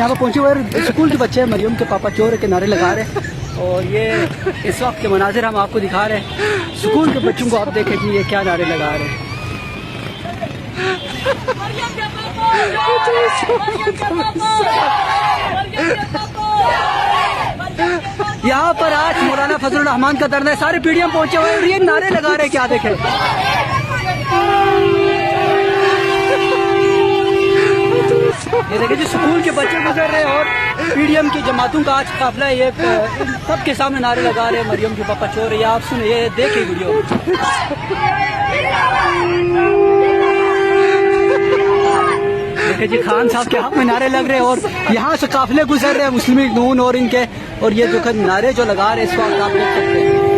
यहाँ पर पहुंचे हुए स्कूल के बच्चे मरियम के पापा चोर के नारे लगा रहे हैं और ये इस वक्त के मनाजिर हम आपको दिखा रहे हैं। स्कूल के बच्चों को आप देखें कि ये क्या नारे लगा रहे हैं। यहाँ पर आज मौलाना फजलुर रहमान का धरना है, सारे पीडीएम पहुंचे हुए और ये नारे लगा रहे हैं, क्या देखें। ये देखिए जी स्कूल के बच्चे गुजर रहे हैं और पीडीएम की जमातों का आज काफिला है, ये सबके सामने नारे लगा रहे हैं मरियम के पापा चोर है। आप सुनिए, ये देखिए वीडियो। देखिए जी खान साहब के हाथ में नारे लग रहे हैं और यहाँ से काफिले गुजर रहे हैं मुस्लिम लीग नून और इनके, और ये जो नारे जो लगा रहे हैं इस वक्त आप देख सकते हैं।